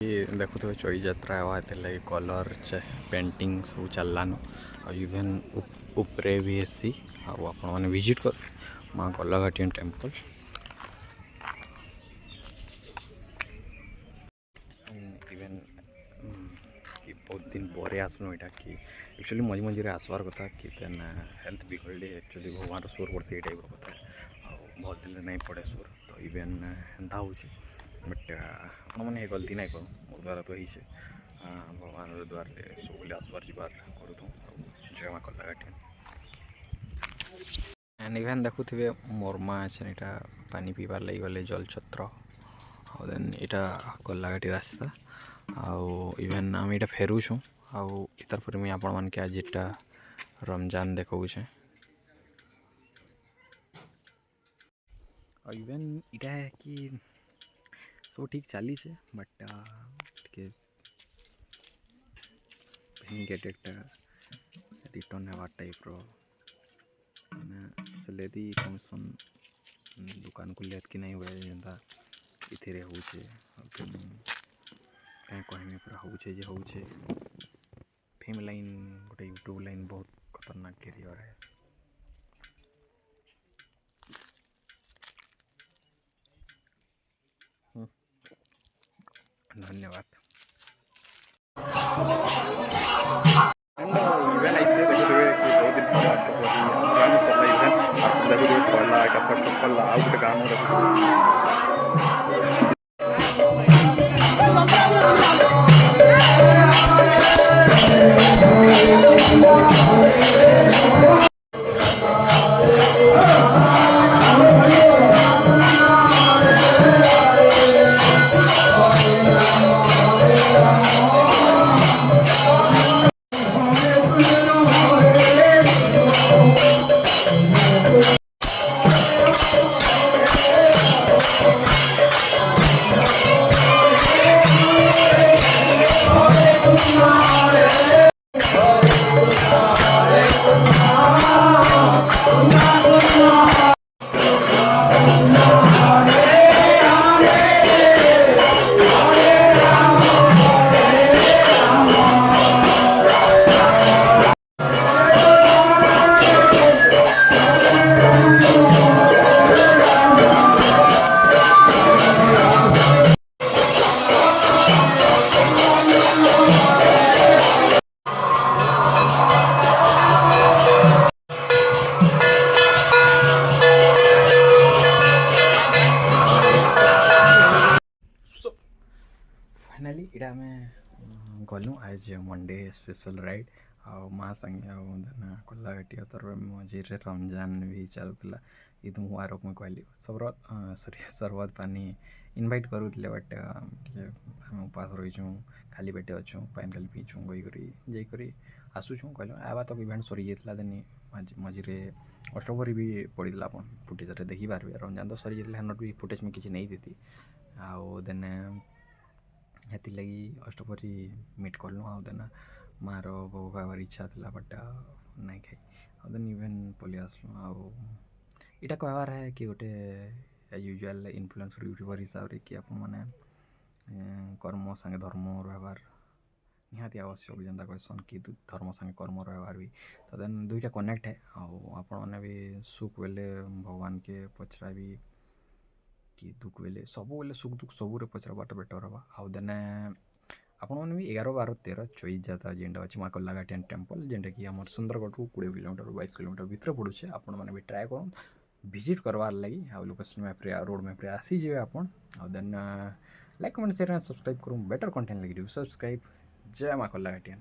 ये देखुଥିବେ ଚଇ ଯାତ୍ରା ହେବା ହେଥିର୍ କଲର୍ ପେଣ୍ଟିଂ ସବୁ ଚାଲିଲାନ ଆଉ ଇଭେନ୍ ଉପରେ ବି ହେସି ଆଉ ଆପଣମାନେ ଭିଜିଟ୍ କର ମା ଗଲ୍ଲାଘାଟିଆନ୍ ଟେମ୍ପଲ୍। ଇଭେନ୍ କି ବହୁତ ଦିନ ପରେ ଆସନୁ ଏଇଟା କି ଆକ୍ଚୁଆଲି ମଝି ମଝିରେ ଆସିବାର କଥା କି ଦେନ୍ ହେଲ୍ଥ ବିଗଡ଼ଲେ ଆକ୍ଚୁଆଲି ଭଗବାନର ସୁର ପଡ଼୍ସି ଏଇ ଟାଇପ୍ର କଥା ଆଉ ଭଲ ଥିଲେ ନାଇଁ ପଡ଼େ ସୁର ତ ଇଭେନ୍ ହେନ୍ତା ହେଉଛି ବଟ୍ ଆପଣମାନେ ଏ ଗଲତି ନାଇଁ କରୁ ମୋ ଦ୍ୱାରା ତ ହେଇଛେ ଭଗବାନର ଦ୍ୱାରରେ ସବୁବେଳେ ଆସିବାର ଯିବାର କରୁଥୁଁ ଆଉ ଜୟ ମା ଗଲ୍ଲାଘାଟିଆନ୍। ଆଣ୍ଡ ଇଭେନ୍ ଦେଖୁଥିବେ ମୋର୍ ମା ଅଛନ୍ ଏଇଟା ପାନି ପିଇବାର୍ ଲାଗି ଗଲେ ଜଳଛତ୍ର ଆଉ ଦେନ୍ ଏଇଟା ଗଲ୍ଲାଘାଟି ରାସ୍ତା ଆଉ ଇଭେନ୍ ଆମେ ଏଇଟା ଫେରୁଛୁଁ ଆଉ ତାର୍ ପରେ ମୁଇଁ ଆପଣମାନକେ ଆଜି ଏଇଟା ରମଜାନ ଦେଖଉଛେ ଆଉ ଇଭେନ୍ ଏଇଟା କି ସବୁ ଠିକ୍ ଚାଲିଛେ ବଟ୍ ଟିକେ ଭେନିଗେଟେଡ଼୍ଟା ରିଟର୍ନ ହେବାର୍ ଟାଇପ୍ର ମାନେ ସେଲେରି କମିଶନ୍ ଦୁକାନ ଖୋଲିଲେ ଏତ୍କି ନାଇଁ ହୁଏ ଯେନ୍ତା ଏଥିରେ ହଉଛେ କାଇଁ କହିମି ପୁରା ହଉଛେ ଯେ ହଉଛେ ଫେମ୍ ଲାଇନ୍ ଗୋଟେ ୟୁଟ୍ୟୁବ୍ ଲାଇନ୍ ବହୁତ ଖତରନାକ କ୍ୟାରିୟର୍ है। धन्यवाद। इवेंट ऐसे देखुए कि बहुत दिन पर देखुए पढ़ला एक फर्स्ट पढ़ला आउ गोटे गाँव फाइनाली इटा आम गलु आज मंडे स्पेशल राइड आउ माँ संगे आना गल्लाघाटी तर मझे रमजान भी चलूला ईद मुबारक मुझे कहली सब सॉरी सरबत पानी इनवाइट करूले बट आम उपास रहीचु खाली पेटे अच्छु पानी खाली पीछू जाकर आसुचु कहल आवा तक इवेंट सरी जाता देन मझे अष्टपहरी भी पड़ता आप फुटेज देखिपारे रमजान तो सरी जाता हेनट भी फुटेज में किसी नहीं देती आउ देन हेती लगी अष्टपहरी मीट कलु आउ देन मार भोग खाबार इच्छा था बट नहीं खाई आउ देन इवेन पलि आसलु आउ इटा कहबार है कि गोटे एज यूजुआल इन्फ्लुएंसर यूट्यूबर हिसाब से कि आप मैंने कर्म संगे धर्म रहार निहाती आवश्यक जेनता कहसन कि धर्म संगे कर्म रहार भी तो देन दुईटा कनेक्ट है आपण मैंने भी सुख बेले भगवान के पचरा भी कि दुख बेले सब बेले सुख दुख सबूरे पचराबाट बेटर हाँ आउ देन आपण मैंने भी 11, 12, 13 चई जाता जेनटा अच्छी माँ गल्लाघाटियान टेम्पल जेनटा कि आम सुंदरगढ़ 20 किलोमीटर 22 किलोमीटर भितर पड़ूचे आपण मैंने भी ट्राए कर विजिट करवार लगी आ लोकेशन मैप रोड मैप आसीजे आपन आउ then like comment share and subscribe करूँ बेटर कंटेंट लगी सब्सक्राइब। जय माँ गल्लाघाटियान।